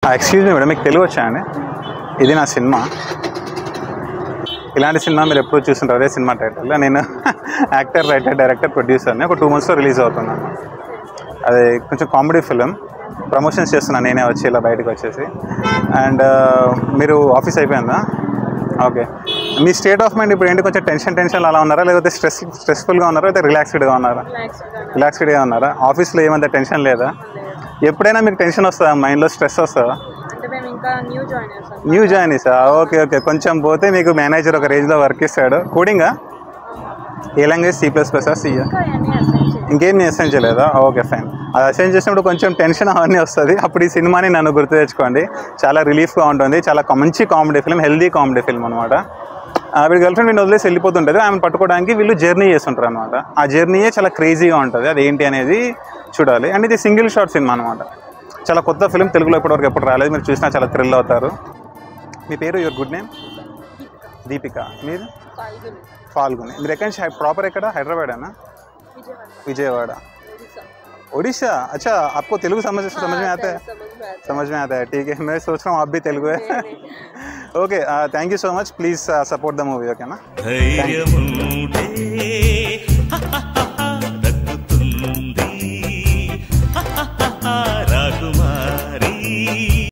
Excuse me madam, మీకు తెలుగు వచ్చా అండి? ఇది నా సినిమా. ఇలాంటి సినిమా మీరు ఎప్పుడు చూస్తుంటారు? అదే సినిమా టైటిల్. నేను యాక్టర్, రైటర్, డైరెక్టర్, ప్రొడ్యూసర్ని. ఒక 2 monthsలో రిలీజ్ అవుతున్నాను. అది కొంచెం కామెడీ ఫిలిం. ప్రమోషన్స్ చేస్తున్నాను నేనే వచ్చి ఇలా బయటకు వచ్చేసి. అండ్ మీరు ఆఫీస్ అయిపోయిందా? Okay. Me state of mind ఇప్పుడు ఏంటి? కొంచెం టెన్షన్ అలా ఉన్నారా, లేకపోతే స్ట్రెస్ఫుల్గా ఉన్నారా, లేకపోతే రిలాక్స్డ్గా ఉన్నారా? రిలాక్స్డ్గా ఉన్నారా? ఆఫీస్లో ఏమంత టెన్షన్ లేదా? ఎప్పుడైనా మీకు టెన్షన్ వస్తుందా? మైండ్లో స్ట్రెస్ వస్తుందా? న్యూ జాయిన్ చేసా. ఓకే. కొంచెం పోతే మీకు మేనేజర్ ఒక రేంజ్లో వర్క్ ఇస్తాడు. కోడింగా ఏ లాంగ్వేజ్? C++, C? ఇంకేం అసైన్ చేయలేదా? Okay, fine. అది అసైన్ చేసినప్పుడు కొంచెం టెన్షన్ అవన్నీ వస్తుంది. అప్పుడు ఈ సినిమాని నన్ను గుర్తు తెచ్చుకోండి. చాలా రిలీఫ్గా ఉంటుంది. చాలా మంచి comedy film, healthy comedy film అనమాట. వీడి గర్ల్ ఫ్రెండ్ వీడిని వదిలేసి వెళ్ళిపోతుంటుంది. ఆమెను పట్టుకోవడానికి వీళ్ళు జర్నీ చేస్తుంటారు అనమాట. ఆ జర్నీయే చాలా క్రేజీగా ఉంటుంది. అది ఏంటి అనేది చూడాలి. అండ్ ఇది సింగిల్ షాట్ సినిమా అనమాట. చాలా కొత్త ఫిలిం, తెలుగులో ఇప్పటివరకు ఎప్పుడు రాలేదు. మీరు చూసినా చాలా థ్రిల్ అవుతారు. మీ పేరు? Your good name? దీపిక. మీరు? ఫాల్గుని. మీరు ఎక్కడి నుంచి? ప్రాపర్ ఎక్కడ? హైదరాబాదేనా? विजयवाड़ा, ओडिशा। अच्छा, आपको तेलुगु समझ में आता है? समझ में आता है, ठीक है। मैं सोच रहा हूँ आप भी तेलुगु है। Okay, thank you so much. Please support the movie, okay ना?